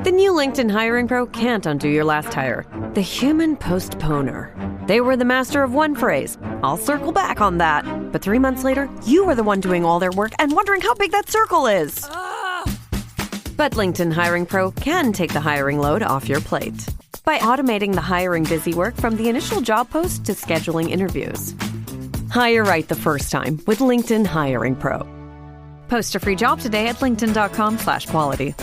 The new LinkedIn Hiring Pro can't undo your last hire. The human postponer. They were the master of one phrase. I'll circle back on that. But 3 months later, you were the one doing all their work and wondering how big that circle is. But LinkedIn Hiring Pro can take the hiring load off your plate by automating the hiring busy work from the initial job post to scheduling interviews. Hire right the first time with LinkedIn Hiring Pro. Post a free job today at linkedin.com/quality.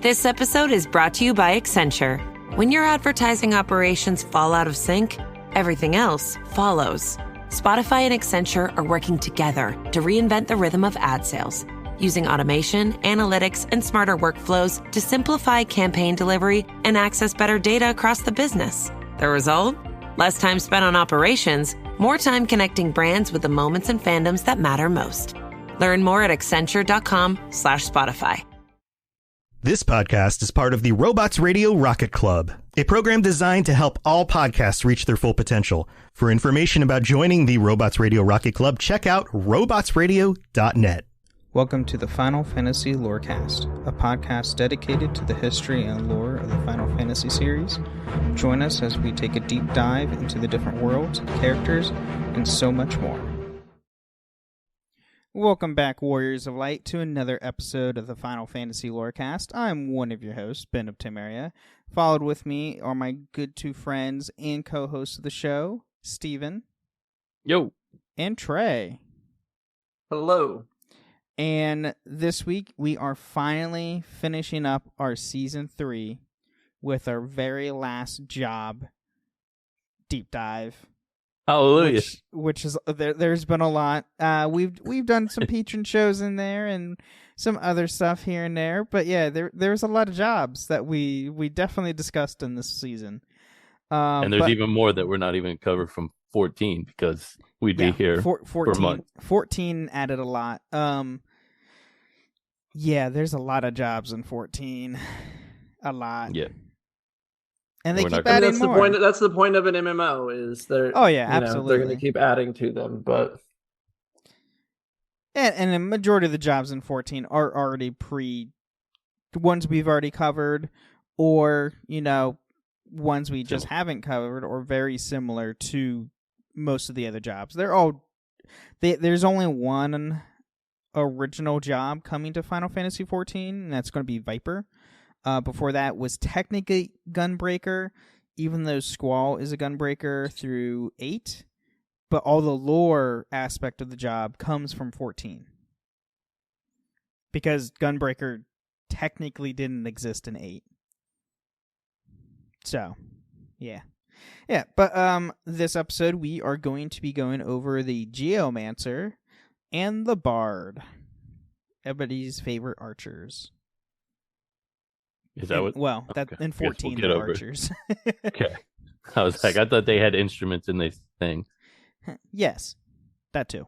This episode is brought to you by Accenture. When your advertising operations fall out of sync, everything else follows. Spotify and Accenture are working together to reinvent the rhythm of ad sales, using automation, analytics, and smarter workflows to simplify campaign delivery and access better data across the business. The result? Less time spent on operations, more time connecting brands with the moments and fandoms that matter most. Learn more at accenture.com/Spotify. This podcast is part of the Robots Radio Rocket Club, a program designed to help all podcasts reach their full potential. For information about joining the Robots Radio Rocket Club, check out robotsradio.net. Welcome to the Final Fantasy Lorecast, a podcast dedicated to the history and lore of the Final Fantasy series. Join us as we take a deep dive into the different worlds, characters, and so much more. Welcome back, Warriors of Light, to another episode of the Final Fantasy Lorecast. I'm one of your hosts, Ben of Temeria. Followed with me are my good two friends and co-hosts of the show, Steven. Yo. And Trey. Hello. And this week, we are finally finishing up our Season 3 with our very last job deep dive. Hallelujah. Which is, there's been a lot. We've done some patron shows in there and some other stuff here and there. But yeah, there's a lot of jobs that we definitely discussed in this season. And there's even more that we're not even covered from 14 because we'd be here 14, for a month. 14 added a lot. Yeah, there's a lot of jobs in 14. A lot. Yeah. And they keep adding adding more. That's the point of an MMO is they're absolutely. They're going to keep adding to them, but and a majority of the jobs in 14 are already ones we've already covered, or ones we just haven't covered, or very similar to most of the other jobs. There's only one original job coming to Final Fantasy 14, and that's going to be Viper. Before that was technically Gunbreaker, even though Squall is a Gunbreaker through 8, but all the lore aspect of the job comes from 14. Because Gunbreaker technically didn't exist in 8. So, yeah. Yeah, but this episode we are going to be going over the Geomancer and the Bard. Everybody's favorite archers. Is that what? Well, that in 14 we'll archers. Okay. I was like, I thought they had instruments in these things. Yes, that too.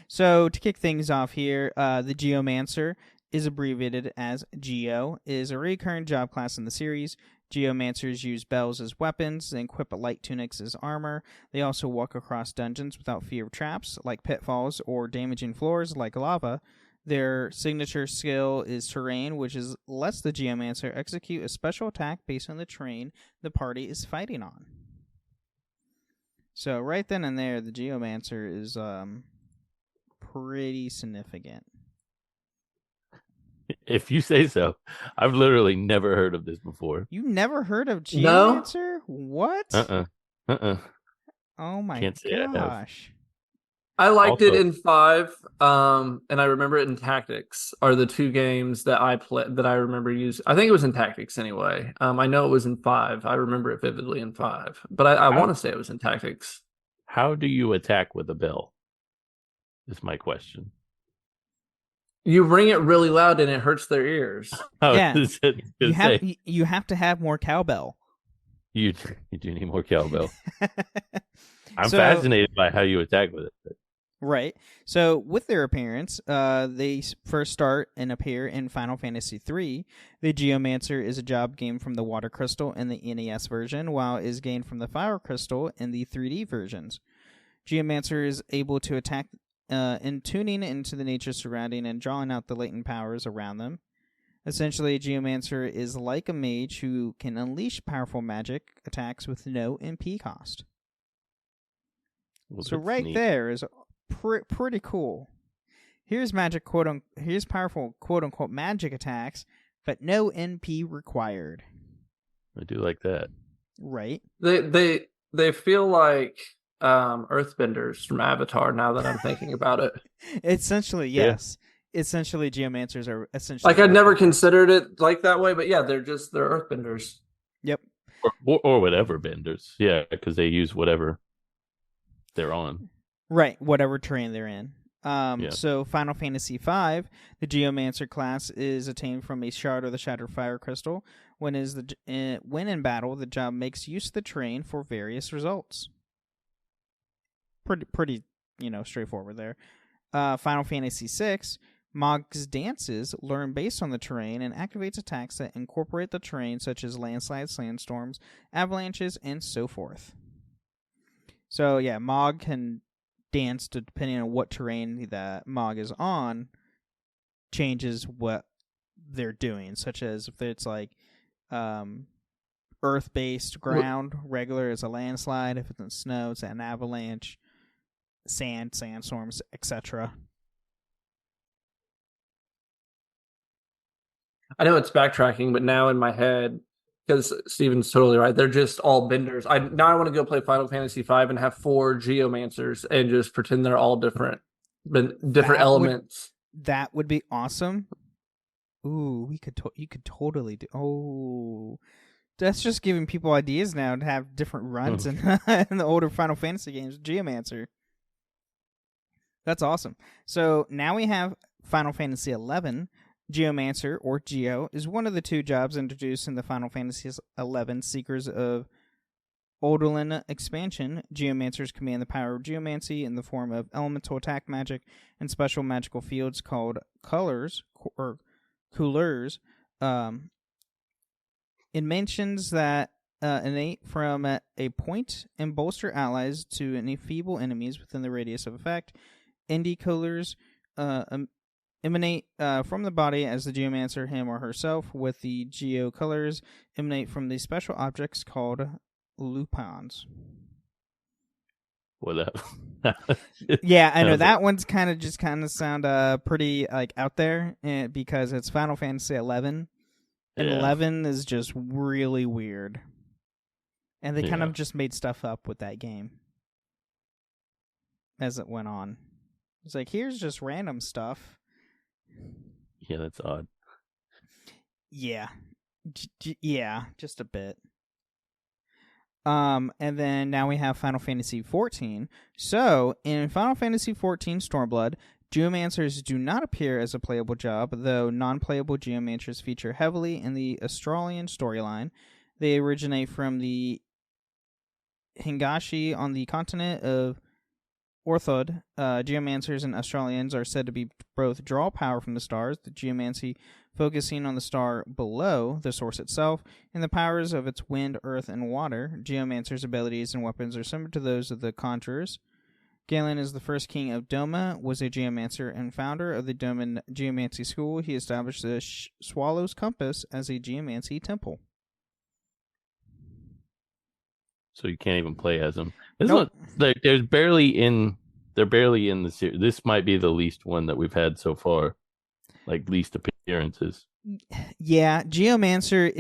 So to kick things off here, the Geomancer is abbreviated as Geo, is a recurring job class in the series. Geomancers use bells as weapons and equip light tunics as armor. They also walk across dungeons without fear of traps, like pitfalls, or damaging floors, like lava. Their signature skill is Terrain, which lets the Geomancer execute a special attack based on the terrain the party is fighting on. So right then and there, the Geomancer is pretty significant. If you say so. I've literally never heard of this before. You never heard of Geomancer? No? What? Oh my gosh. I liked it in 5, and I remember it in Tactics. Are the two games that I remember using. I think it was in Tactics anyway. I know it was in 5. I remember it vividly in 5, but I want to say it was in Tactics. How do you attack with a bell? Is my question. You ring it really loud and it hurts their ears. Yeah, you have to have more cowbell. You do need more cowbell. I'm fascinated by how you attack with it. Right. So with their appearance, they first start and appear in Final Fantasy III. The Geomancer is a job gained from the Water Crystal in the NES version, while it is gained from the Fire Crystal in the 3D versions. Geomancer is able to attack in tuning into the nature surrounding and drawing out the latent powers around them. Essentially, a Geomancer is like a mage who can unleash powerful magic attacks with no MP cost. Well, So that's right neat. there is pretty cool. Here's magic here's powerful quote unquote magic attacks, but no NP required. I do like that. Right. They feel like earthbenders from Avatar now that I'm thinking about it. Essentially, yes. Essentially, Geomancers are essentially Like I'd never earthbenders. considered it like that way, but yeah, they're earthbenders. Yep. Or whatever benders. Yeah, because they use whatever they're on. Right, whatever terrain they're in. Yeah. So Final Fantasy V, the Geomancer class is attained from a shard of the Shattered Fire Crystal. When in battle, the job makes use of the terrain for various results. Pretty, straightforward there. Final Fantasy VI, Mog's dances learn based on the terrain and activates attacks that incorporate the terrain, such as landslides, sandstorms, avalanches, and so forth. So yeah, Mog can dance depending on what terrain that Mog is on, changes what they're doing, such as if it's like earth-based ground, regular is a landslide. If it's in snow, it's an avalanche, sandstorms, etc. I know it's backtracking, but now in my head, because Steven's totally right, they're just all benders. I want to go play Final Fantasy V and have 4 Geomancers and just pretend they're all different elements. That would be awesome. Ooh, you could totally do. Oh, that's just giving people ideas now to have different runs in the older Final Fantasy games. Geomancer. That's awesome. So now we have Final Fantasy XI. Geomancer, or Geo, is one of the 2 jobs introduced in the Final Fantasy XI Seekers of Odolin expansion. Geomancers command the power of geomancy in the form of elemental attack magic and special magical fields called couleurs. It mentions that innate from a point and bolster allies to any feeble enemies within the radius of effect. Indie couleurs emanate from the body as the Geomancer, him or herself, with the Geo colors emanate from the special objects called lupins. Well, Yeah, I know that one's kind of sound pretty like out there because it's Final Fantasy 11, and 11 is just really weird, and they kind of just made stuff up with that game as it went on. It's like, here's just random stuff. Yeah, that's odd. Yeah. Yeah, just a bit. And then now we have Final Fantasy XIV. So, in Final Fantasy XIV Stormblood, Geomancers do not appear as a playable job, though non-playable Geomancers feature heavily in the Australian storyline. They originate from the Hingashi on the continent of Orthod. Geomancers and Australians are said to be both draw power from the stars, the geomancy focusing on the star below the source itself, and the powers of its wind, earth, and water. Geomancers' abilities and weapons are similar to those of the Conjurers. Galen is the first king of Doma, was a geomancer and founder of the Doman Geomancy School. He established the Swallow's Compass as a geomancy temple. So you can't even play as them. Nope. They're barely in the series. This might be the least one that we've had so far, like least appearances. Yeah, Geomancer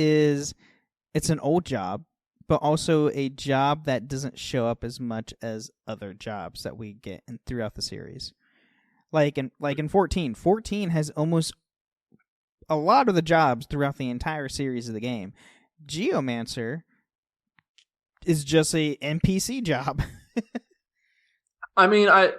it's an old job, but also a job that doesn't show up as much as other jobs that we get throughout the series. Like in 14. 14 has almost a lot of the jobs throughout the entire series of the game. Geomancer is just a NPC job. I mean, I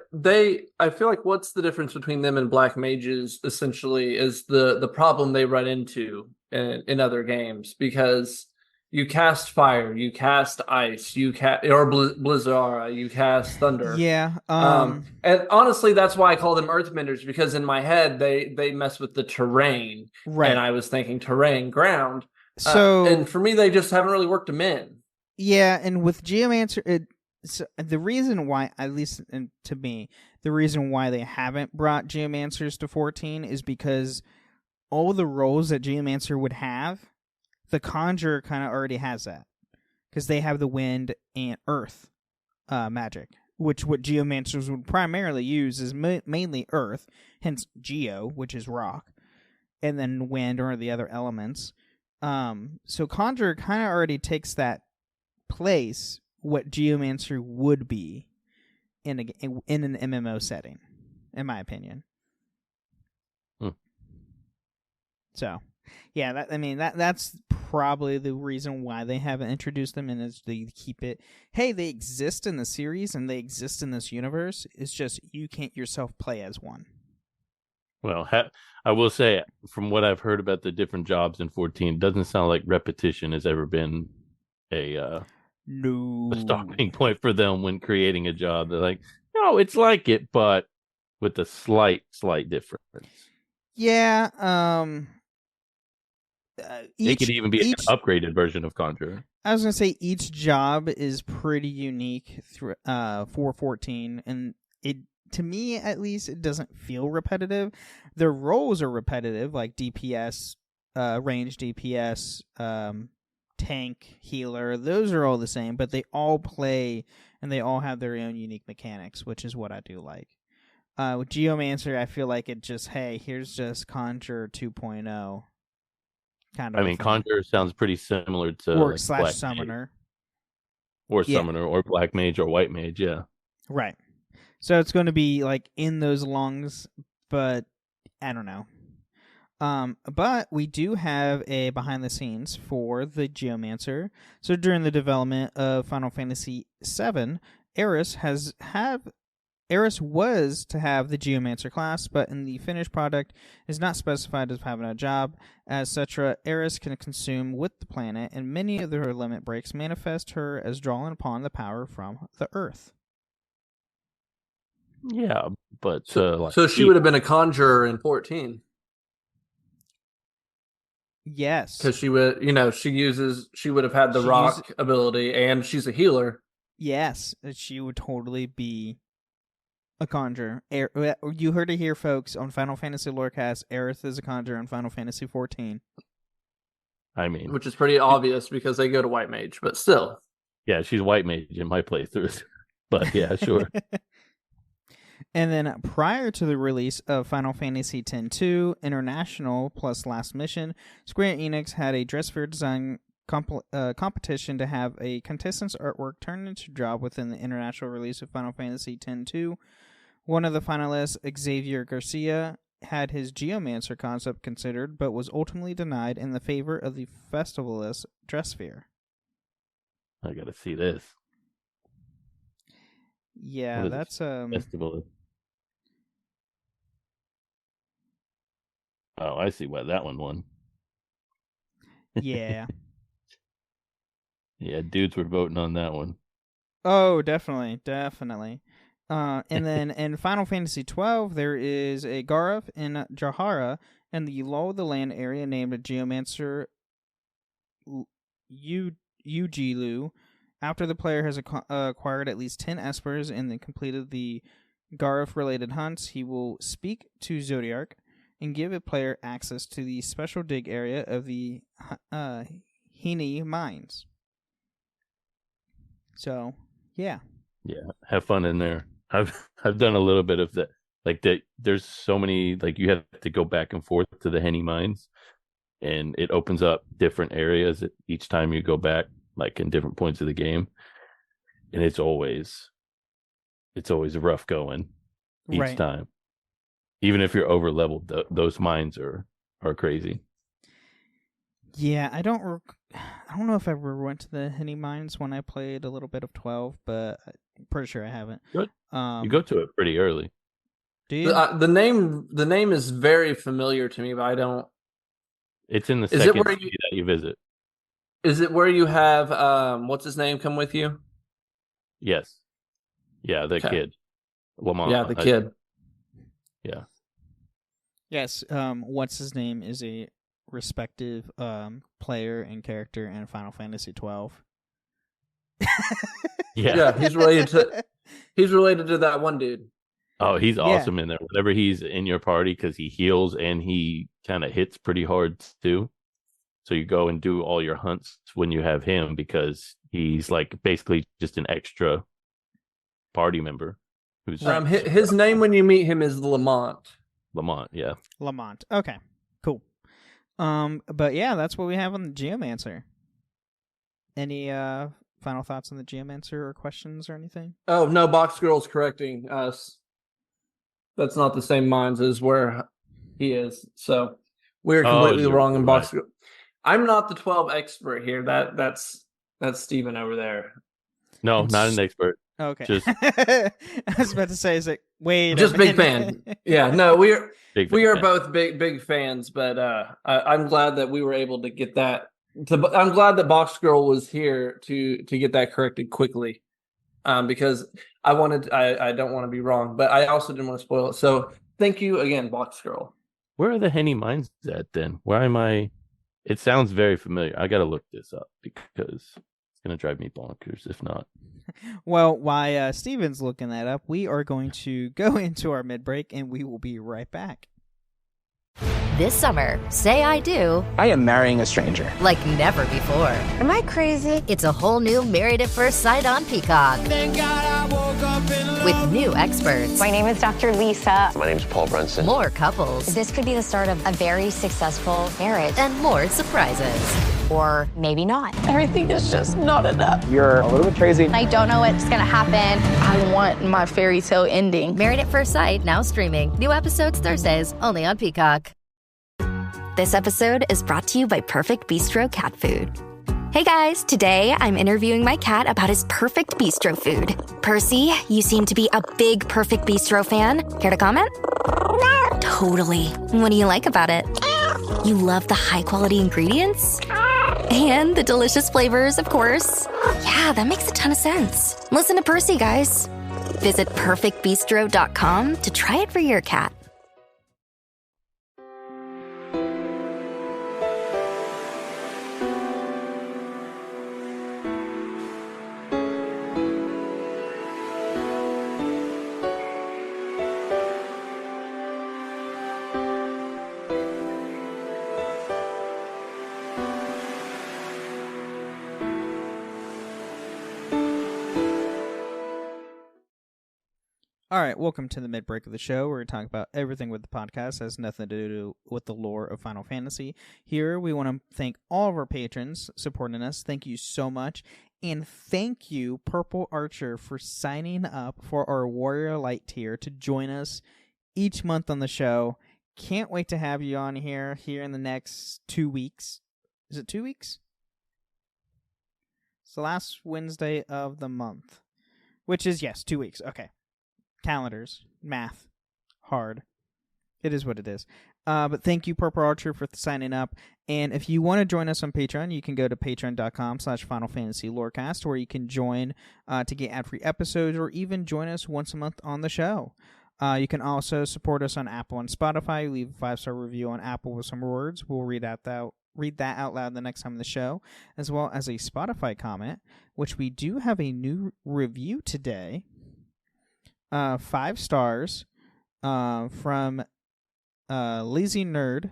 feel like what's the difference between them and Black Mages essentially is the problem they run into in other games, because you cast fire, you cast ice, or Blizzara, you cast thunder. Yeah. And honestly, that's why I call them Earthbenders, because in my head they mess with the terrain, right? And I was thinking terrain, ground. So, and for me, they just haven't really worked them in. Yeah, and with Geomancer, the reason why, at least to me, the reason why they haven't brought Geomancers to 14 is because all the roles that Geomancer would have, the Conjurer kind of already has that. Because they have the wind and earth magic, which what Geomancers would primarily use is mainly earth, hence Geo, which is rock, and then wind or the other elements. So Conjurer kind of already takes that place, what Geomancer would be in an MMO setting, in my opinion. So, yeah, that's probably the reason why they haven't introduced them, and is they keep it. Hey, they exist in the series and they exist in this universe. It's just you can't yourself play as one. Well, I will say, from what I've heard about the different jobs in 14, it doesn't sound like repetition has ever been a stopping point for them when creating a job. They're like, no, it's like it, but with a slight difference. Yeah. It could even be an upgraded version of Conjurer. I was gonna say each job is pretty unique for 14, and it, to me at least, it doesn't feel repetitive. Their roles are repetitive, like DPS, range DPS, tank, healer. Those are all the same, but they all play and they all have their own unique mechanics, which is what I do like. With Geomancer, I feel like it just, hey, here's just Conjurer 2.0. Kind of. I mean, Conjurer sounds pretty similar to or slash Summoner. Or Summoner, or Black Mage, or White Mage, yeah. Right. So it's going to be like in those lungs, but I don't know. But we do have a behind the scenes for the Geomancer. So during the development of Final Fantasy VII, Eris was to have the Geomancer class, but in the finished product is not specified as having a job. As such, Eris can consume with the planet, and many of her limit breaks manifest her as drawing upon the power from the Earth. Yeah, but so she would have been a Conjurer in 14. Yes, because she would, she would have had the rock ability, and she's a healer. Yes, she would totally be a Conjurer. You heard it here, folks, on Final Fantasy Lorecast. Aerith is a Conjurer in Final Fantasy 14. I mean, which is pretty obvious because they go to White Mage, but still. Yeah, she's White Mage in my playthroughs. But yeah, sure. And then prior to the release of Final Fantasy X-2 International plus Last Mission, Square Enix had a Dressphere design competition to have a contestant's artwork turned into a job within the international release of Final Fantasy X-2. One of the finalists, Xavier Garcia, had his Geomancer concept considered, but was ultimately denied in the favor of the festivalist Dressphere. I gotta see this. Yeah, that's festivalist. Oh, I see why that one won. Yeah. Yeah, dudes were voting on that one. Oh, definitely. And then in Final Fantasy XII, there is a Gareth in Jahara and the Law of the Land area named Geomancer Ujilu. After the player has acquired at least 10 Espers and then completed the Gareth-related hunts, he will speak to Zodiark and give a player access to the special dig area of the Hini mines. So, yeah. Yeah, have fun in there. I've done a little bit of that. Like there's so many, like you have to go back and forth to the Henny mines, and it opens up different areas each time you go back, like in different points of the game, and it's always rough going each time. Even if you're over leveled, those mines are crazy. Yeah, I don't know if I ever went to the Henny mines when I played a little bit of 12, but I'm pretty sure I haven't. Good. You go to it pretty early. Do you? The name is very familiar to me, but I don't. It's in the second city that you visit. Is it where you have what's his name come with you? Yes. Yeah, the kid. Lamont. Yeah, the kid. Yeah. Yes. What's his name is a respective player and character in Final Fantasy 12. Yeah, he's related to that one dude. Oh, he's awesome in there. Whenever he's in your party, because he heals and he kind of hits pretty hard too. So you go and do all your hunts when you have him, because he's like basically just an extra party member. Who's his name when you meet him is Lamont. Lamont, yeah. Lamont. Okay, cool. But yeah, that's what we have on the Geomancer. Any final thoughts on the Geomancer or questions or anything? Oh no, Box Girl's correcting us. That's not the same minds as where he is. So we're completely wrong in Box Girl. I'm not the 12 expert here. That's Steven over there. No, not an expert. Okay. Just I was about to say, is it wait? Just big fan. Yeah, no, we are fan. both big fans, but I'm glad that we were able to get that. I'm glad that Box Girl was here to get that corrected quickly, because I don't want to be wrong, but I also didn't want to spoil it. So thank you again, Box Girl. Where are the Henny Mines at then? Where am I? It sounds very familiar. I got to look this up because it's going to drive me bonkers if not. Well, while Steven's looking that up, we are going to go into our mid-break, and we will be right back. This summer, say I do. I am marrying a stranger. Like never before. Am I crazy? It's a whole new Married at First Sight on Peacock. Thank God I woke up in love. With new experts. My name is Dr. Lisa. My name is Paul Brunson. More couples. This could be the start of a very successful marriage. And more surprises. Or maybe not. Everything is just not enough. You're a little bit crazy. I don't know what's going to happen. I want my fairy tale ending. Married at First Sight, now streaming. New episodes Thursdays, only on Peacock. This episode is brought to you by Perfect Bistro Cat Food. Hey guys, today I'm interviewing my cat about his perfect bistro food. Percy, you seem to be a big Perfect Bistro fan. Care to comment? Totally. What do you like about it? You love the high-quality ingredients? And the delicious flavors, of course. Yeah, that makes a ton of sense. Listen to Percy, guys. Visit perfectbistro.com to try it for your cat. All right, welcome to the mid-break of the show. We're talking about everything with the podcast that has nothing to do with the lore of Final Fantasy. Here, we want to thank all of our patrons supporting us. Thank you so much. And thank you, Purple Archer, for signing up for our Warrior Light tier to join us each month on the show. Can't wait to have you on here in the next 2 weeks. Is it 2 weeks? It's the last Wednesday of the month. Which is, yes, 2 weeks. Okay. Calendars, math, hard. It is what it is. But thank you, Purple Archer, for signing up. And if you want to join us on Patreon, you can go to patreon.com/Final Fantasy Lorecast, where you can join to get ad-free episodes, or even join us once a month on the show. You can also support us on Apple and Spotify. Leave a 5-star review on Apple with some words. We'll read that out loud the next time in the show, as well as a Spotify comment, which we do have a new review today. 5 stars from Lazy Nerd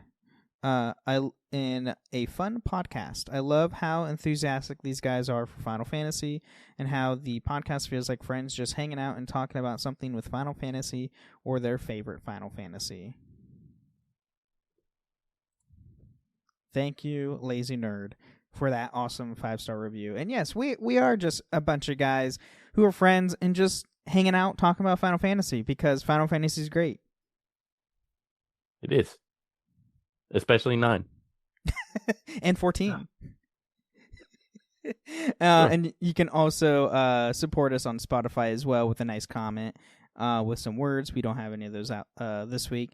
in a fun podcast. I love how enthusiastic these guys are for Final Fantasy, and how the podcast feels like friends just hanging out and talking about something with Final Fantasy or their favorite Final Fantasy. Thank you, Lazy Nerd, for that awesome 5-star review. And yes, we are just a bunch of guys who are friends and just hanging out talking about Final Fantasy, because Final Fantasy is great. It is. Especially 9. And 14. And you can also support us on Spotify as well with a nice comment with some words. We don't have any of those out this week.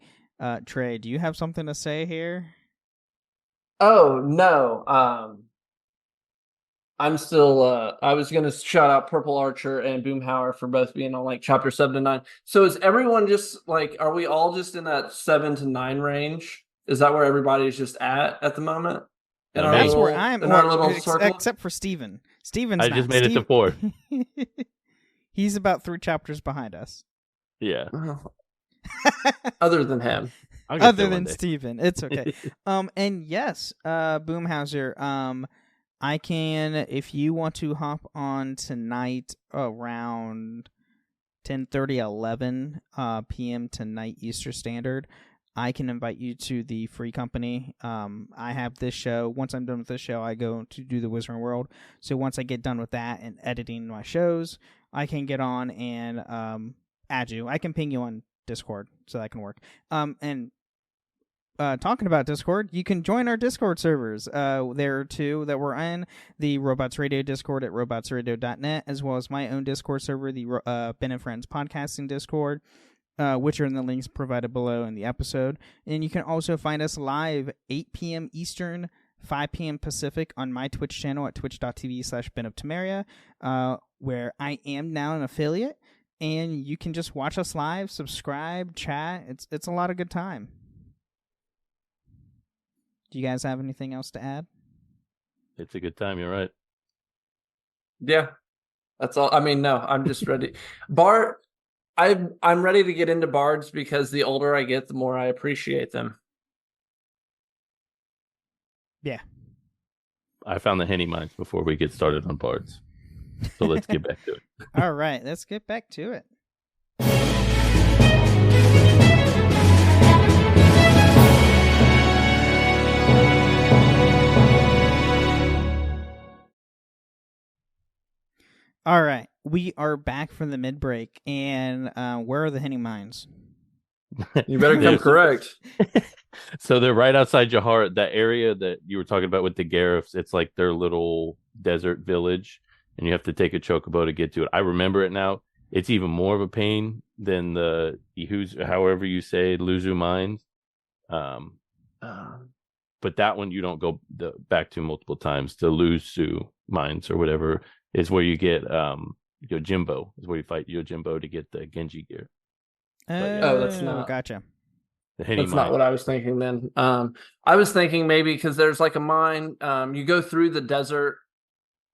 Trey, do you have something to say here? Oh, no. I'm still, I was going to shout out Purple Archer and Boomhauer for both being on like chapter 7 to 9. So is everyone just like, are we all just in that 7 to 9 range? Is that where everybody's just at the moment? That's where I'm in our little circle? Except for Steven. I just made it to 4. He's about 3 chapters behind us. Yeah. Other than him. Other than Steven. It's okay. And yes, Boomhauser, I can, if you want to hop on tonight around 10:30, 11 p.m. tonight Eastern Standard, I can invite you to the free company. I have this show. Once I'm done with this show, I go to do the Wizarding World. So once I get done with that and editing my shows, I can get on and add you. I can ping you on Discord, so that can work. And talking about Discord, you can join our Discord servers. There are two that we're in, the Robots Radio Discord at robotsradio.net, as well as my own Discord server, the Ben and Friends Podcasting Discord, which are in the links provided below in the episode. And you can also find us live 8 p.m. Eastern, 5 p.m. Pacific on my Twitch channel at twitch.tv/benoftemeria, where I am now an affiliate, and you can just watch us live, subscribe, chat. It's a lot of good time. Do you guys have anything else to add? It's a good time, you're right. Yeah. That's all. I mean, no, I'm just ready. Bard, I'm ready to get into bards because the older I get, the more I appreciate them. Yeah. I found the henny mines before we get started on bards. So let's get back to it. All right, let's get back to it. All right, we are back from the mid-break, and where are the henny mines? You better come correct. So they're right outside Jahar, that area that you were talking about with the Garifs. It's like their little desert village, and you have to take a chocobo to get to it. I remember it now. It's even more of a pain than the however you say, Luzu mines. But that one you don't go back to multiple times. The Luzu mines or whatever is where you get Yojimbo, is where you fight Yojimbo to get the Genji gear. That's not. Gotcha. That's not what I was thinking then. I was thinking maybe because there's like a mine. You go through the desert,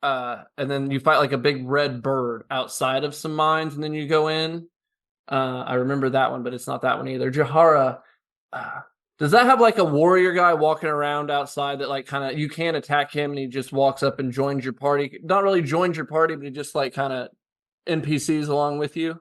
and then you fight like a big red bird outside of some mines, and then you go in. I remember that one, but it's not that one either. Jahara. Does that have like a warrior guy walking around outside that like kind of you can't attack him and he just walks up and joins your party? Not really joins your party, but he just like kind of NPCs along with you.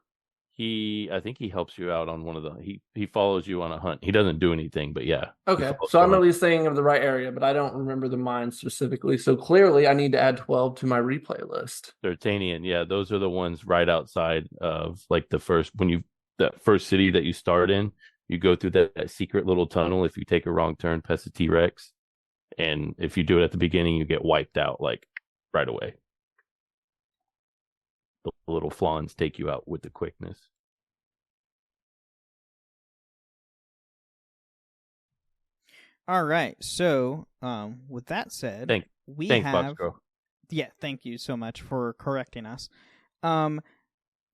I think he helps you out on one of the. He follows you on a hunt. He doesn't do anything, but yeah. Okay, so I'm at least thinking of the right area, but I don't remember the mine specifically. So clearly, I need to add 12 to my replay list. D'Artagnan, yeah, those are the ones right outside of like that first city that you start in. You go through that secret little tunnel. If you take a wrong turn past the T-Rex, and if you do it at the beginning, you get wiped out like right away. The little flawns take you out with the quickness. All right. So, with that said, thanks, Box Girl. Yeah, thank you so much for correcting us.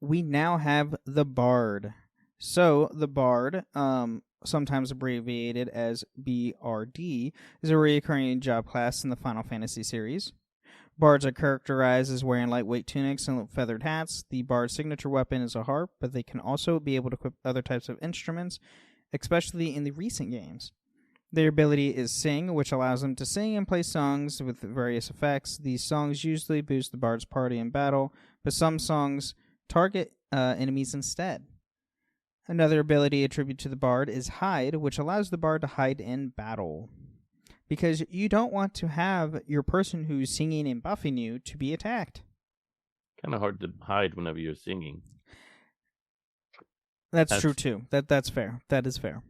We now have the Bard. So, the Bard, sometimes abbreviated as BRD, is a recurring job class in the Final Fantasy series. Bards are characterized as wearing lightweight tunics and feathered hats. The Bard's signature weapon is a harp, but they can also be able to equip other types of instruments, especially in the recent games. Their ability is Sing, which allows them to sing and play songs with various effects. These songs usually boost the Bard's party in battle, but some songs target enemies instead. Another ability attributed to the Bard is Hide, which allows the Bard to hide in battle. Because you don't want to have your person who's singing and buffing you to be attacked. Kind of hard to hide whenever you're singing. That's true too. That's fair. That is fair.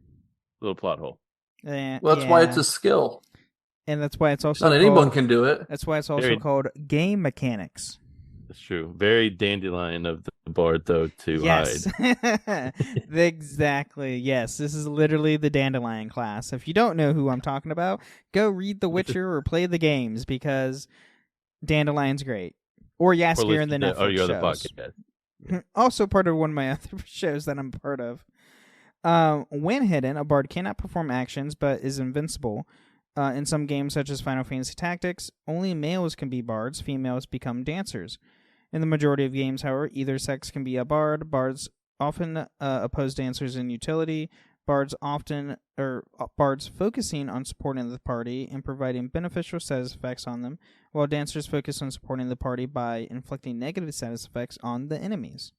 Little plot hole. Well, that's why it's a skill. And that's why it's also not anyone can do it. That's why it's also called game mechanics. That's true. Very Dandelion of the Bard, though, to hide. Exactly. Yes, this is literally the Dandelion class. If you don't know who I'm talking about, go read The Witcher or play the games because Dandelion's great. Or Yaskier in the Netflix your shows. other podcast. Also part of one of my other shows that I'm part of. When hidden, a Bard cannot perform actions but is invincible. In some games such as Final Fantasy Tactics, only males can be bards, females become dancers. In the majority of games, however, either sex can be a bard. Bards often oppose dancers in utility. Bards focusing on supporting the party and providing beneficial status effects on them, while dancers focus on supporting the party by inflicting negative status effects on the enemies.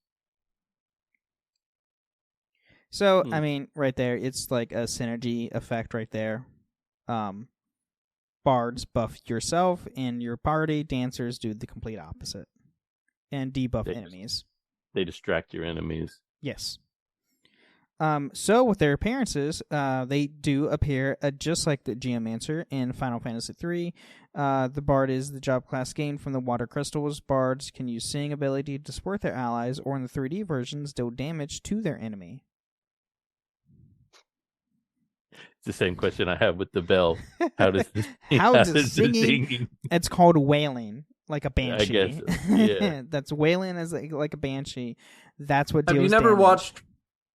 So, I mean, right there, it's like a synergy effect right there. Bards buff yourself and your party. Dancers do the complete opposite and debuff enemies. They distract your enemies. Yes. So with their appearances, they do appear just like the Geomancer in Final Fantasy III. The Bard is the job class gained from the water crystals. Bards can use Sing ability to support their allies, or in the 3D versions, deal damage to their enemy. It's the same question I have with the bell. How does this? How does singing? It's called wailing, like a banshee. I guess. Yeah. That's wailing as like a banshee. That's what deals Have you never damage. watched?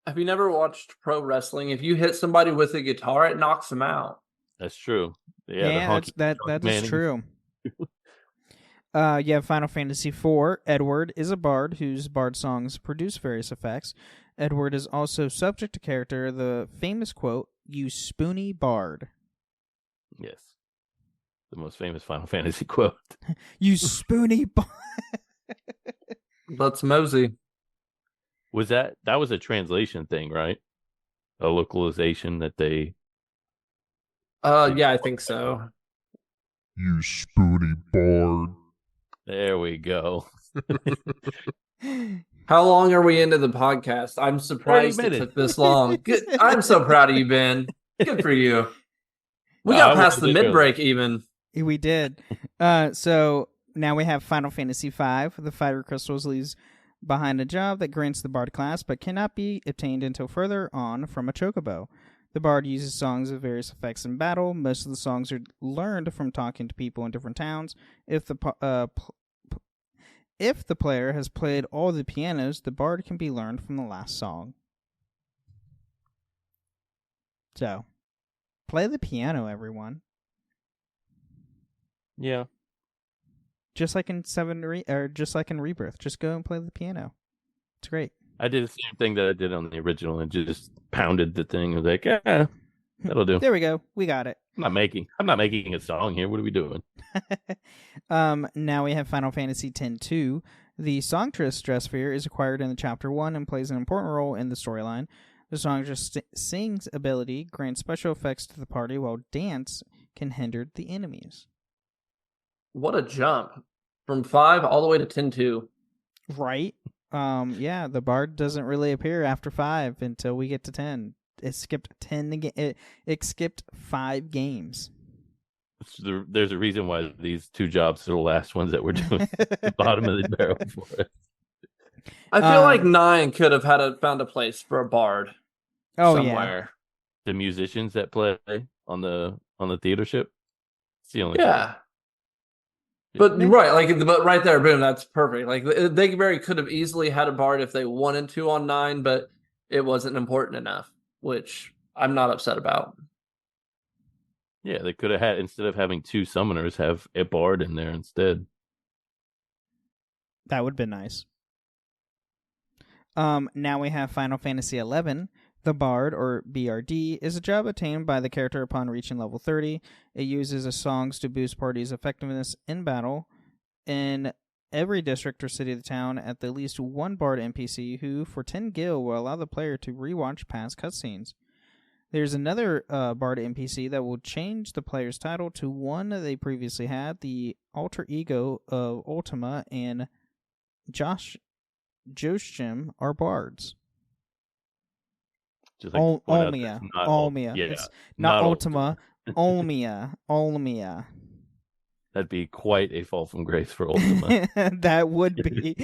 Have you never watched pro wrestling? If you hit somebody with a guitar, it knocks them out. That's true. Yeah, that is true. You have Final Fantasy IV. Edward is a bard whose bard songs produce various effects. Edward is also subject to character the famous quote, "You spoony bard." Yes. The most famous Final Fantasy quote. You spoony bard. Let's mosey. That was a translation thing, right? A localization that they... Yeah, I think so. You spoony bard. There we go. How long are we into the podcast? I'm surprised it took this long. Good. I'm so proud of you, Ben. Good for you. We got past the mid-break even. We did. So now we have Final Fantasy V. The Fire Crystals leaves behind a job that grants the Bard class, but cannot be obtained until further on from a chocobo. The Bard uses songs with various effects in battle. Most of the songs are learned from talking to people in different towns. If the player has played all the pianos, the Bard can be learned from the last song. So, play the piano, everyone. Yeah. Just like in just like in Rebirth, just go and play the piano. It's great. I did the same thing that I did on the original and just pounded the thing. I was like, that'll do. There we go. We got it. I'm not making a song here. What are we doing? Now we have Final Fantasy X-2. The Songstress dress sphere is acquired in the Chapter 1 and plays an important role in the storyline. The Songstress Sing's ability grants special effects to the party, while Dance can hinder the enemies. What a jump. From 5 all the way to 10-2. Right. Yeah, the Bard doesn't really appear after 5 until we get to 10. It skipped 10 it skipped 5 games. There's a reason why these 2 jobs are the last ones that we're doing. The bottom of the barrel for it. I feel like 9 could have found a place for a Bard. Somewhere. The musicians that play on the theater ship. It's the only thing. But but right there, boom, that's perfect. Like they very could have easily had a Bard if they wanted to on 9, but it wasn't important enough, which I'm not upset about. Yeah, they could have had, instead of having 2 summoners, have a Bard in there instead. That would have been nice. Now we have Final Fantasy XI. The Bard, or BRD, is a job attained by the character upon reaching level 30. It uses songs to boost parties' effectiveness in battle. In every district or city of the town, at the least one Bard NPC who, for 10 gil, will allow the player to rewatch past cutscenes. There's another Bard NPC that will change the player's title to one they previously had. The alter ego of Ultima and Joshim are Bards. Just like Olmia. Yeah, it's not Ultima. Olmia. That'd be quite a fall from grace for Ultima. That would be.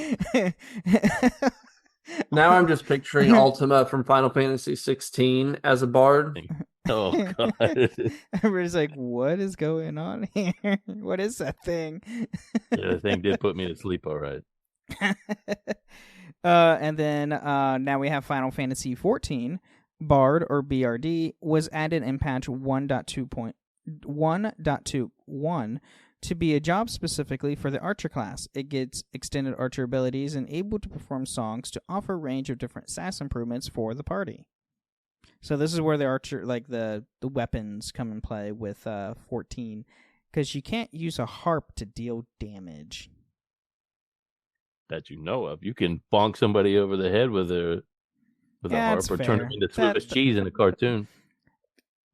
Now I'm just picturing Ultima from Final Fantasy 16 as a Bard. Oh, God. Everybody's like, what is going on here? What is that thing? Yeah, the thing did put me to sleep, all right. And then now we have Final Fantasy XIV. Bard, or BRD, was added in patch 1.2. 1.21 to be a job specifically for the archer class. It gets extended archer abilities and able to perform songs to offer a range of different stats improvements for the party. So this is where the archer, like the weapons come in play with 14, because you can't use a harp to deal damage. That you know of. You can bonk somebody over the head with a harp or turn them into Swiss cheese in a cartoon.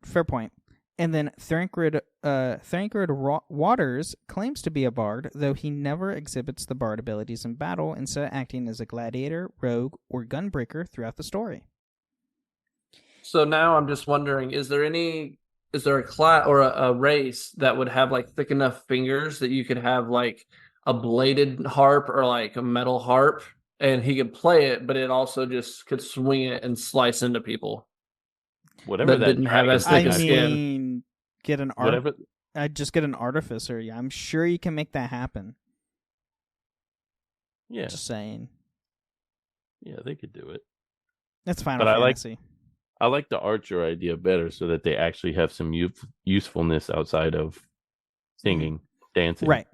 Fair point. And then Thrankrid Waters claims to be a bard, though he never exhibits the bard abilities in battle, instead acting as a gladiator, rogue, or gunbreaker throughout the story. So now I'm just wondering, is there a class or a race that would have like thick enough fingers that you could have like a bladed harp or like a metal harp, and he could play it, but it also just could swing it and slice into people? Whatever that didn't have as thick a skin. Get an I'd just get an artificer. Yeah, I'm sure you can make that happen. Yeah, just saying. Yeah, they could do it. That's Final Fantasy. I like the archer idea better, so that they actually have some usefulness outside of singing, dancing. Right.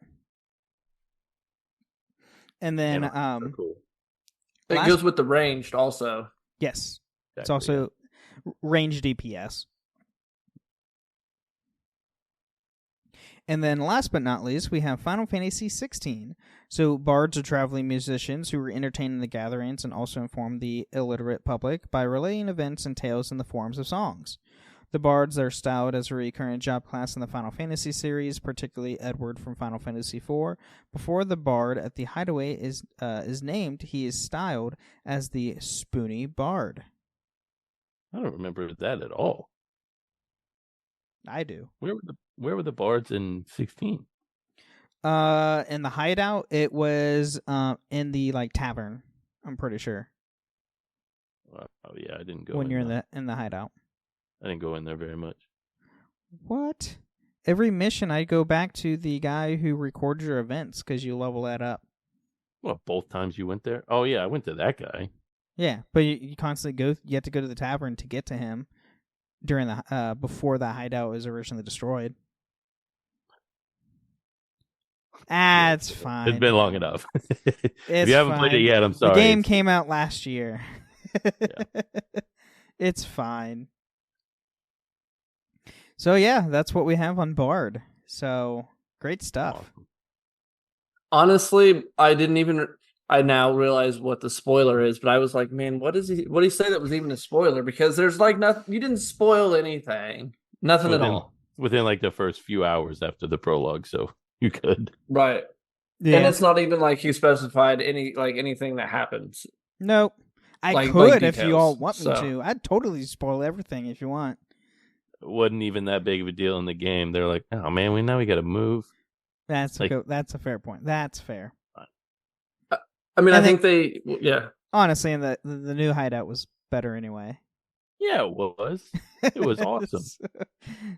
And then cool. It goes with the ranged also. Yes. Exactly. It's also range DPS. And then last but not least, we have Final Fantasy 16. So bards are traveling musicians who entertain the gatherings and also inform the illiterate public by relaying events and tales in the forms of songs. The bards are styled as a recurrent job class in the Final Fantasy series, particularly Edward from Final Fantasy IV. Before the bard at the Hideaway is named, he is styled as the Spoony Bard. I don't remember that at all. I do. Where were the bards in 16? In the hideout, it was in the tavern. I'm pretty sure. Oh yeah, I didn't go when you're in the hideout. I didn't go in there very much. What? Every mission, I go back to the guy who records your events because you level that up. Well, both times you went there? Oh yeah, I went to that guy. Yeah, but you constantly go. You have to go to the tavern to get to him during the before the hideout was originally destroyed. It's fine. It's been long enough. If you haven't played it yet, I'm sorry. The game came out last year. Yeah. It's fine. So yeah, that's what we have on Bard. So great stuff. Honestly, I now realize what the spoiler is, but I was like, man, what did he say that was even a spoiler? Because there's nothing, you didn't spoil anything. Nothing at all. Within the first few hours after the prologue, so you could. Right. Yeah. And it's not even like you specified anything that happens. Nope. I could if you all want me to. I'd totally spoil everything if you want. It wasn't even that big of a deal in the game. They're like, oh man, we got to move. That's a fair point. That's fair. I mean, I think yeah. Honestly, and the new hideout was better anyway. Yeah, it was. It was awesome.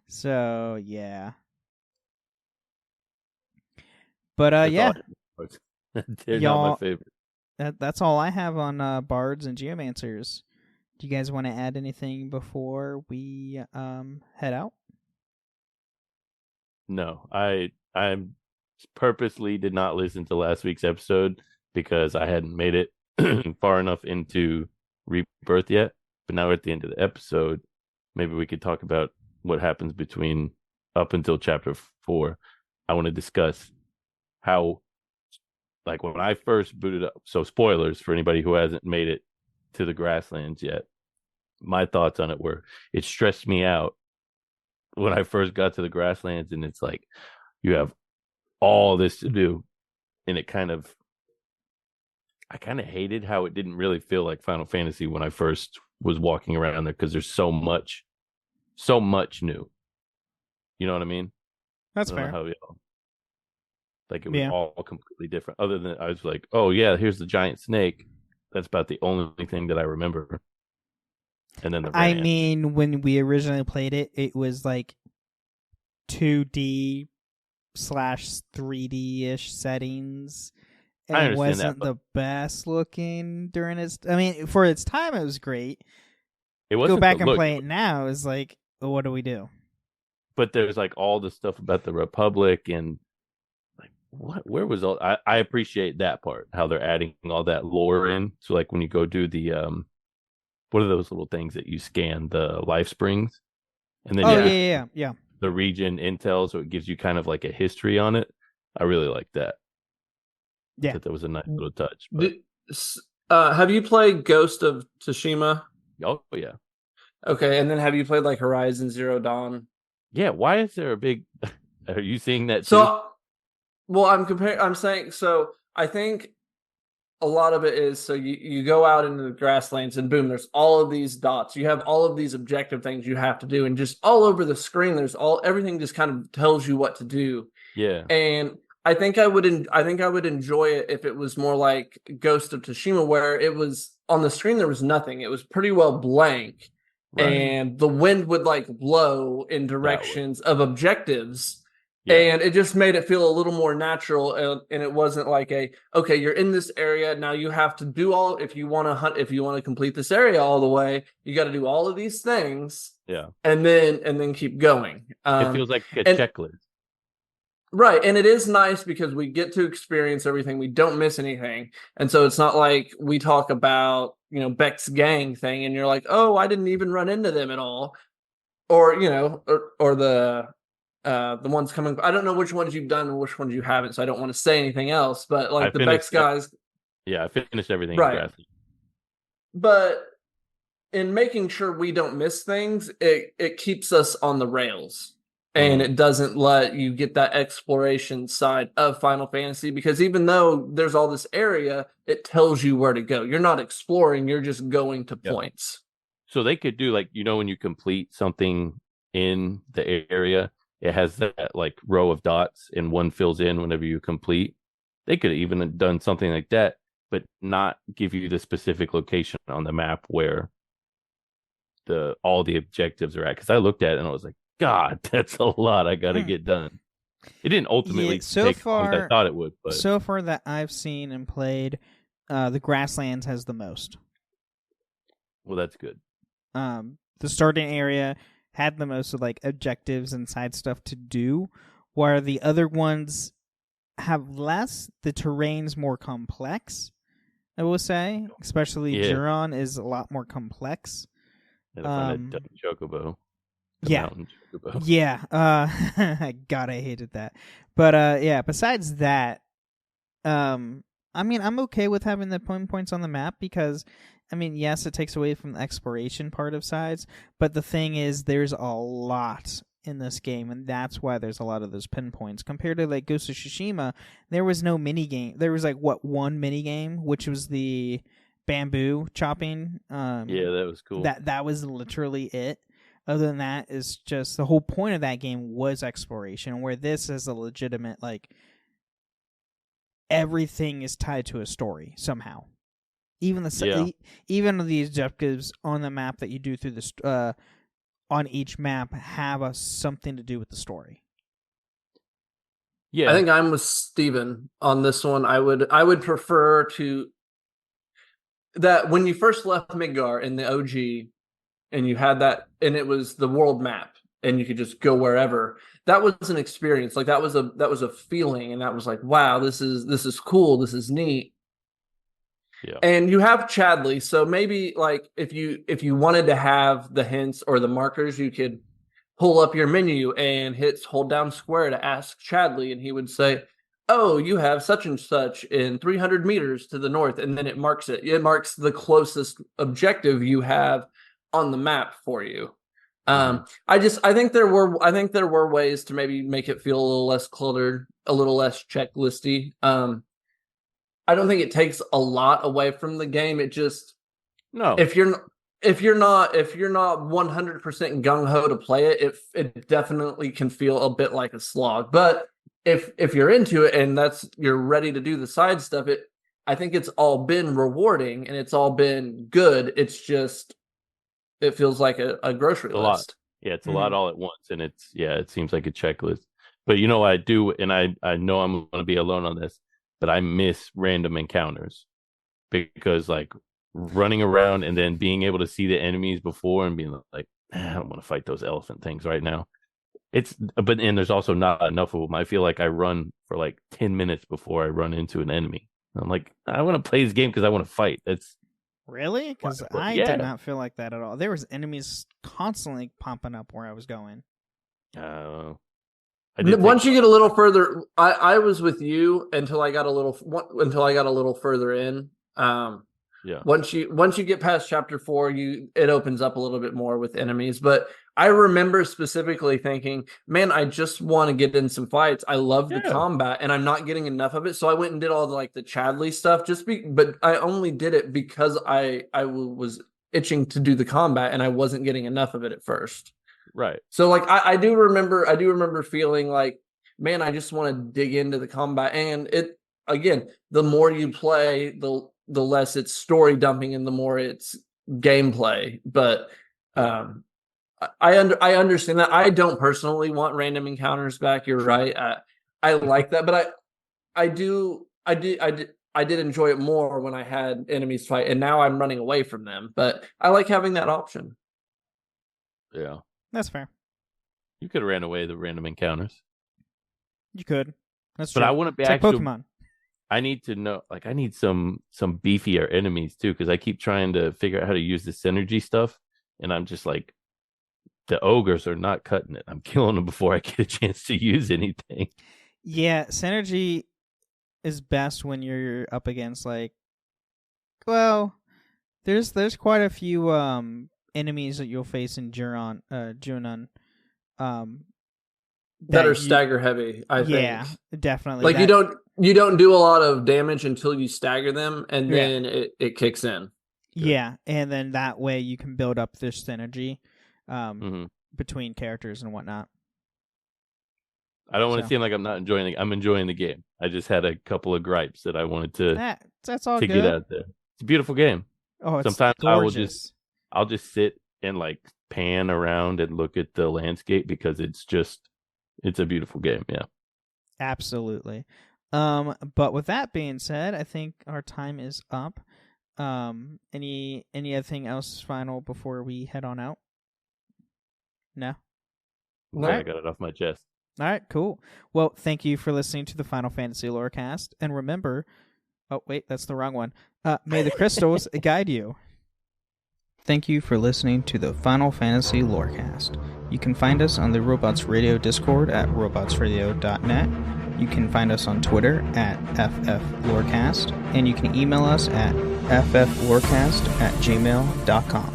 So yeah. But yeah. They're not my favorite. That's all I have on bards and geomancers. Do you guys want to add anything before we head out? No, I purposely did not listen to last week's episode because I hadn't made it far enough into Rebirth yet. But now we're at the end of the episode. Maybe we could talk about what happens between up until chapter 4. I want to discuss how, when I first booted up. So spoilers for anybody who hasn't made it to the grasslands yet. My thoughts on it were, it stressed me out when I first got to the grasslands, and it's like you have all this to do, and I kind of hated how it didn't really feel like Final Fantasy when I first was walking around there, because there's so much new. You know what I mean? That's fair. It was all completely different. Other than I was like, oh yeah, here's the giant snake. That's about the only thing that I remember. And then I mean, when we originally played it, it was 2D / 3D-ish settings. And it wasn't the best looking during its... I mean, for its time, it was great. It wasn't go back and play it now, it's like, well, what do we do? but there's like all the stuff about the Republic and like where was all I appreciate that part, how they're adding all that lore in. So like when you go do the what are those little things that you scan, the life springs, and then yeah, the region intel, so it gives you kind of like a history on it. I really like that. Yeah, that was a nice little touch. But... have you played Ghost of Tsushima? Oh yeah. Okay, and then have you played like Horizon Zero Dawn? Yeah. Why is there a big? Are you seeing that? So, well, I'm saying so. I think a lot of it is so you go out into the grasslands and boom, there's all of these dots. You have all of these objective things you have to do, and just all over the screen, everything just kind of tells you what to do. Yeah. And I think I would enjoy it if it was more like Ghost of Tsushima, where it was on the screen there was nothing. It was pretty well blank, right. And the wind would like blow in directions of objectives. Yeah. And it just made it feel a little more natural, and it wasn't like okay, you're in this area now. You have to do if you want to complete this area all the way, you got to do all of these things. Yeah, and then keep going. It feels like a checklist, right? And it is nice because we get to experience everything. We don't miss anything, and so it's not like we talk about Beck's gang thing, and you're like, oh, I didn't even run into them at all, or or the ones coming. I don't know which ones you've done and which ones you haven't, so I don't want to say anything else. But like the Bex guys, I finished everything. Right. But in making sure we don't miss things, it keeps us on the rails, and it doesn't let you get that exploration side of Final Fantasy, because even though there's all this area, it tells you where to go. You're not exploring; you're just going to points. So they could do like when you complete something in the area. It has that like row of dots and one fills in whenever you complete. They could have even done something like that, but not give you the specific location on the map where all the objectives are at. Because I looked at it and I was like, God, that's a lot I got to get done. It didn't ultimately take as long as I thought it would. But so far that I've seen and played, the Grasslands has the most. Well, that's good. The starting area had the most of like objectives and side stuff to do, where the other ones have less. The terrain's more complex, I will say. Especially Juron is a lot more complex. Chocobo. Chocobo. Yeah. God, I hated that. But besides that, I mean, I'm okay with having the points on the map because, I mean, yes, it takes away from the exploration part of sides, but the thing is, there's a lot in this game, and that's why there's a lot of those pinpoints. Compared to, like, Ghost of Tsushima, there was no mini-game. There was, like, one mini-game, which was the bamboo chopping. Yeah, that was cool. That was literally it. Other than that, is just the whole point of that game was exploration, where this is a legitimate, like, everything is tied to a story somehow. Even the objectives on the map that you do through the on each map have something to do with the story. Yeah, I think I'm with Steven on this one. I would prefer that when you first left Midgar in the OG, and you had that, and it was the world map, and you could just go wherever. That was an experience. Like that was a feeling, and that was like, wow, this is cool. This is neat. Yeah. And you have Chadley, so maybe like if you wanted to have the hints or the markers, you could pull up your menu and hold down square to ask Chadley, and he would say, "Oh, you have such and such in 300 meters to the north," and then it marks it. It marks the closest objective you have on the map for you. I think there were ways to maybe make it feel a little less cluttered, a little less checklisty. I don't think it takes a lot away from the game. It just if you're not 100% gung ho to play it, it definitely can feel a bit like a slog. But if you're into it and you're ready to do the side stuff, I think it's all been rewarding and it's all been good. It's just it feels like a grocery list. Lot. Yeah, it's a lot all at once, and it seems like a checklist. But you know what I do, and I know I'm going to be alone on this, but I miss random encounters because like running around and then being able to see the enemies before and being like, I don't want to fight those elephant things right now. and there's also not enough of them. I feel like I run for like 10 minutes before I run into an enemy. I'm like, I want to play this game because I want to fight. That's really, because I did not feel like that at all. There was enemies constantly popping up where I was going. Once you get a little further, I was with you until I got a little further in. Once you get past chapter 4, it opens up a little bit more with enemies. But I remember specifically thinking, man, I just want to get in some fights. I love the combat, and I'm not getting enough of it. So I went and did all the Chadley stuff. But I only did it because I was itching to do the combat, and I wasn't getting enough of it at first. Right. So I do remember feeling like, man, I just want to dig into the combat. And it, again, the more you play, the less it's story dumping and the more it's gameplay. But I understand that. I don't personally want random encounters back. You're right. I like that, but I did enjoy it more when I had enemies fight, and now I'm running away from them. But I like having that option. Yeah. That's fair. You could have ran away the random encounters. You could. That's true. But I want to be like Pokemon. I need to know, I need some beefier enemies too, because I keep trying to figure out how to use the synergy stuff, and I'm just like, the ogres are not cutting it. I'm killing them before I get a chance to use anything. Yeah, synergy is best when you're up against there's quite a few enemies that you'll face in Junon that are stagger heavy, I think. Yeah, definitely. You don't do a lot of damage until you stagger them, and then it kicks in. Yeah, and then that way you can build up this synergy between characters and whatnot. I don't want to seem like I'm not enjoying it. I'm enjoying the game. I just had a couple of gripes that I wanted to get out there. It's a beautiful game. Oh, it's sometimes gorgeous. I'll just sit and pan around and look at the landscape because it's a beautiful game. Yeah, absolutely. But with that being said, I think our time is up. Anything else final before we head on out? No. No, I got it off my chest. All right, cool. Well, thank you for listening to the Final Fantasy Lorecast, and remember, oh wait, that's the wrong one. May the crystals guide you. Thank you for listening to the Final Fantasy Lorecast. You can find us on the Robots Radio Discord at robotsradio.net. You can find us on Twitter at FFLorecast, and you can email us at fflorecast@gmail.com.